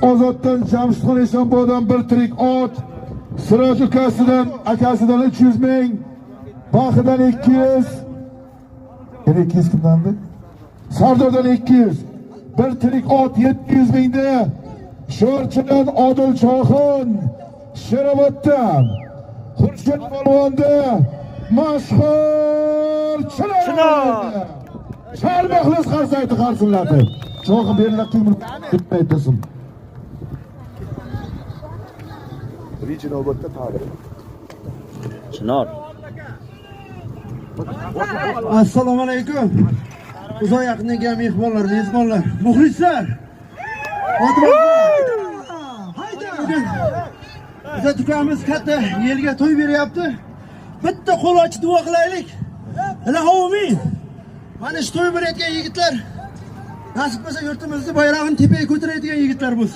Ozoddan Jamshidxon Eshonboydan bir tirik ot, Siroj akasidan 300 ming, Baxidan 200. Yana 200 kimdandi? Sardordan 200. Bir tirik ot 700 mingda. Sho'rchidan Odil Choxon, Sheroboddan Xurshid polvonda mashhur Chinor. Chal muxlis qarsaydi qarsinladi. Cho'g'i berilib ketmaydi desin. Rinobodda ta'bir. Chinor. Assalomu alaykum. Uzoq yaqindan kelgan mehmonlar, mezbonlar, muxlislar. Biza dukanimiz katta yelga to'y beryapti. Bitta qo'l ochib duo qilaylik. Ilohi mana shu to'y berayotgan yigitlar nasib bo'lsa yurtimizni bayrog'ini tepaga ko'taradigan yigitlar bo'lsin.